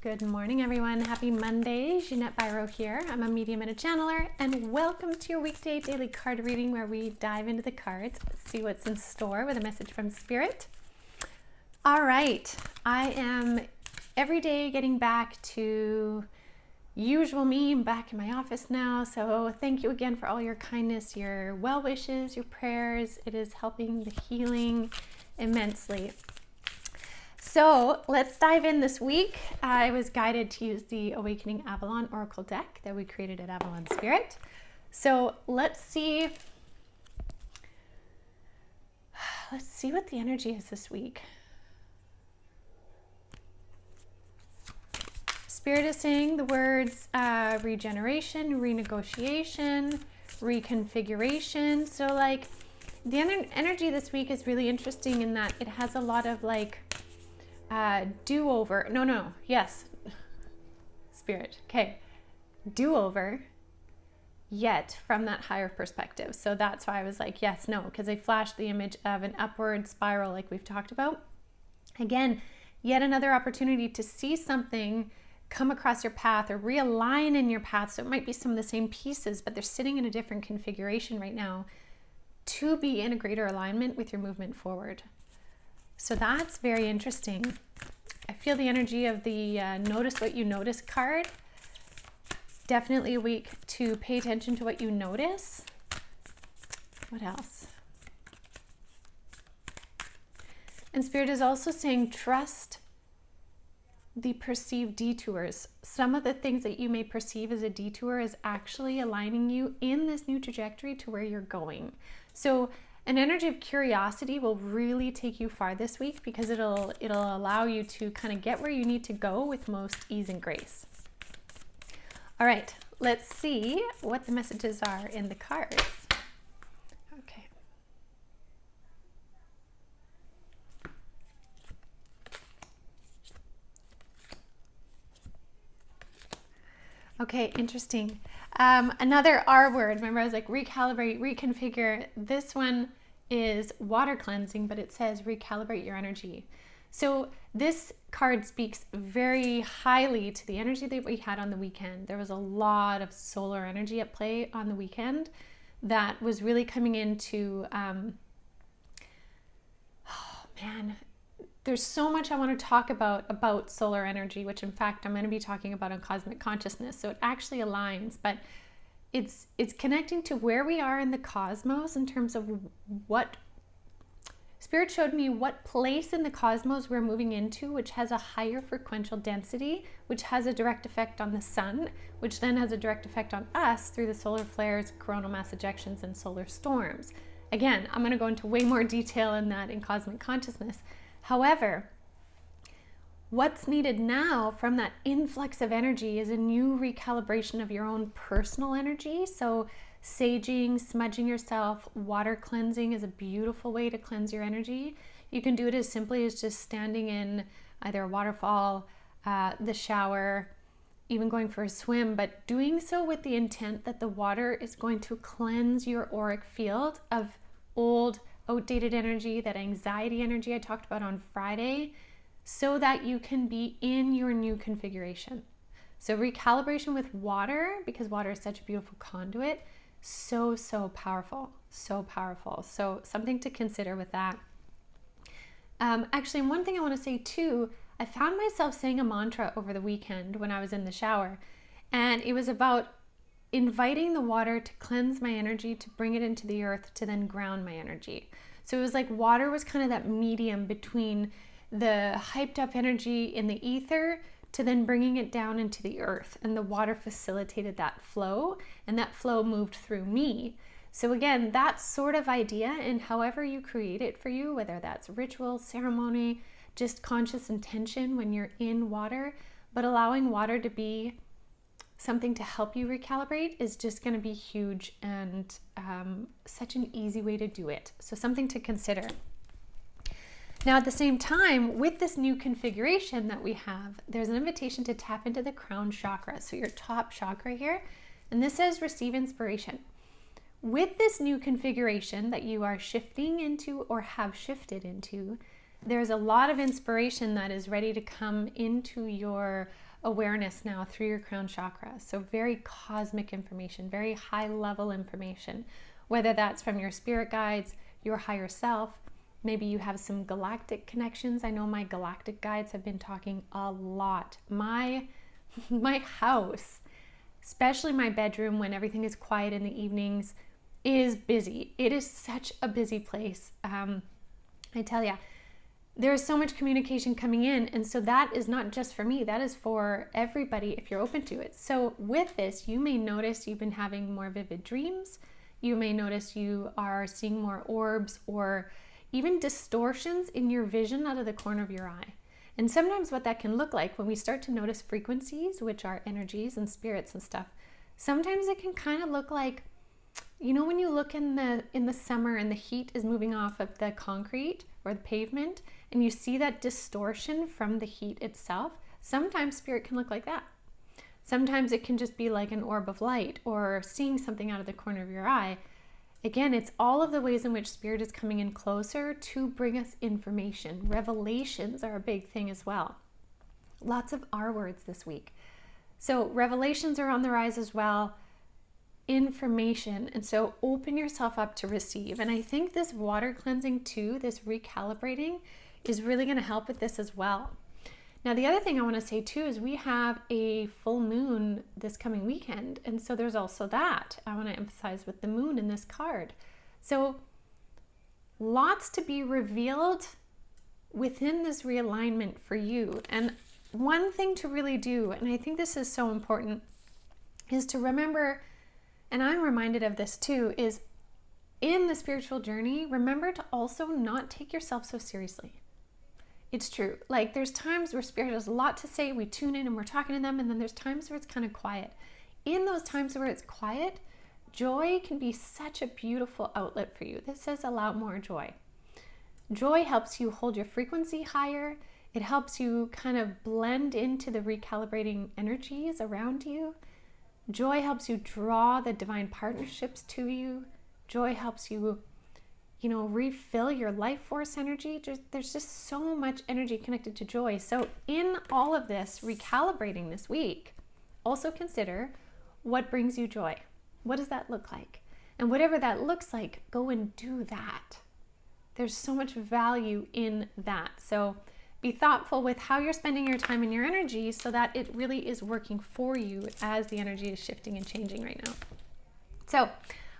Good morning, everyone. Happy Monday. Jeanette Biro here. I'm a medium and a channeler, and welcome to your weekday daily card reading where we dive into the cards, see what's in store with a message from Spirit. All right. I am every day getting back to usual me. I'm back in my office now, so thank you again for all your kindness, your well wishes, your prayers. It is helping the healing immensely. So let's dive in this week. I was guided to use the Awakening Avalon Oracle deck that we created at Avalon Spirit. So let's see what the energy is this week. Spirit is saying the words regeneration, renegotiation, reconfiguration. So like the energy this week is really interesting in that it has a lot of like do-over. Yes. Spirit. Okay. Do-over, yet from that higher perspective. So that's why I was like, yes, no, because they flashed the image of an upward spiral like we've talked about. Again, yet another opportunity to see something come across your path or realign in your path. So it might be some of the same pieces, but they're sitting in a different configuration right now to be in a greater alignment with your movement forward. So that's very interesting. I feel the energy of the notice what you notice card. Definitely a week to pay attention to what you notice. What else? And Spirit is also saying trust the perceived detours. Some of the things that you may perceive as a detour is actually aligning you in this new trajectory to where you're going. So an energy of curiosity will really take you far this week because it'll allow you to kind of get where you need to go with most ease and grace. All right, let's see what the messages are in the cards. Okay. Okay, interesting. Another R word. Remember, I was like recalibrate, reconfigure. This one is water cleansing, but it says recalibrate your energy. So this card speaks very highly to the energy that we had on the weekend. There was a lot of solar energy at play on the weekend that was really coming into, there's so much I want to talk about solar energy, which in fact I'm going to be talking about on cosmic consciousness. So it actually aligns, but it's connecting to where we are in the cosmos in terms of what Spirit showed me, what place in the cosmos we're moving into, which has a higher frequential density, which has a direct effect on the sun, which then has a direct effect on us through the solar flares, coronal mass ejections, and solar storms. Again, I'm going to go into way more detail in that in cosmic consciousness. However, what's needed now from that influx of energy is a new recalibration of your own personal energy. So saging, smudging yourself, water cleansing is a beautiful way to cleanse your energy. You can do it as simply as just standing in either a waterfall, the shower, even going for a swim, but doing so with the intent that the water is going to cleanse your auric field of old, outdated energy, that anxiety energy I talked about on Friday, so that you can be in your new configuration. So recalibration with water, because water is such a beautiful conduit, so powerful, so powerful. So something to consider with that. Actually, one thing I want to say too, I found myself saying a mantra over the weekend when I was in the shower, and it was about inviting the water to cleanse my energy, to bring it into the earth, to then ground my energy. So it was like water was kind of that medium between the hyped up energy in the ether to then bringing it down into the earth, and the water facilitated that flow, and that flow moved through me. So again, that sort of idea, and however you create it for you, whether that's ritual, ceremony, just conscious intention when you're in water, but allowing water to be something to help you recalibrate is just going to be huge, and such an easy way to do it. So something to consider. Now, at the same time, with this new configuration that we have, there's an invitation to tap into the crown chakra, so your top chakra here, and this says receive inspiration. With this new configuration that you are shifting into or have shifted into, there's a lot of inspiration that is ready to come into your awareness now through your crown chakra. So very cosmic information, very high level information, whether that's from your spirit guides, your higher self. Maybe you have some galactic connections. I know my galactic guides have been talking a lot. My house, especially my bedroom when everything is quiet in the evenings, is busy. It is such a busy place. I tell you, there is so much communication coming in, and so that is not just for me, that is for everybody if you're open to it. So with this, you may notice you've been having more vivid dreams. You may notice you are seeing more orbs or even distortions in your vision out of the corner of your eye. And sometimes what that can look like when we start to notice frequencies, which are energies and spirits and stuff, sometimes it can kind of look like, you know, when you look in the summer and the heat is moving off of the concrete or the pavement and you see that distortion from the heat itself, sometimes spirit can look like that. Sometimes it can just be like an orb of light or seeing something out of the corner of your eye. Again, it's all of the ways in which spirit is coming in closer to bring us information. Revelations are a big thing as well. Lots of R words this week. So revelations are on the rise as well. Information. And so open yourself up to receive. And I think this water cleansing too, this recalibrating, is really going to help with this as well. Now, the other thing I want to say too is we have a full moon this coming weekend. And so there's also that I want to emphasize with the moon in this card. So lots to be revealed within this realignment for you. And one thing to really do, and I think this is so important, is to remember, and I'm reminded of this too, is in the spiritual journey, remember to also not take yourself so seriously. It's true. Like there's times where spirit has a lot to say, we tune in and we're talking to them, and then there's times where it's kind of quiet. In those times where it's quiet, joy can be such a beautiful outlet for you. This says allow more joy. Joy helps you hold your frequency higher. It helps you kind of blend into the recalibrating energies around you. Joy helps you draw the divine partnerships to you. Joy helps you, refill your life force energy. There's just so much energy connected to joy. So in all of this, recalibrating this week, also consider what brings you joy. What does that look like? And whatever that looks like, go and do that. There's so much value in that. So be thoughtful with how you're spending your time and your energy so that it really is working for you as the energy is shifting and changing right now. So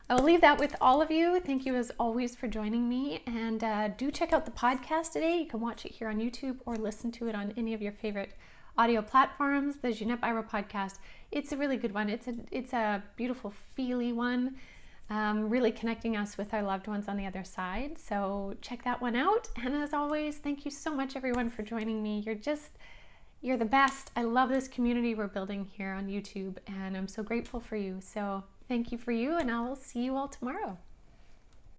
I will leave that with all of you. Thank you as always for joining me. And do check out the podcast today. You can watch it here on YouTube or listen to it on any of your favorite audio platforms. The Jeanette Byro podcast. It's a really good one. It's a beautiful, feely one. Really connecting us with our loved ones on the other side. So check that one out. And as always, thank you so much everyone for joining me. You're the best. I love this community we're building here on YouTube, and I'm so grateful for you. So thank you for you, and I will see you all tomorrow.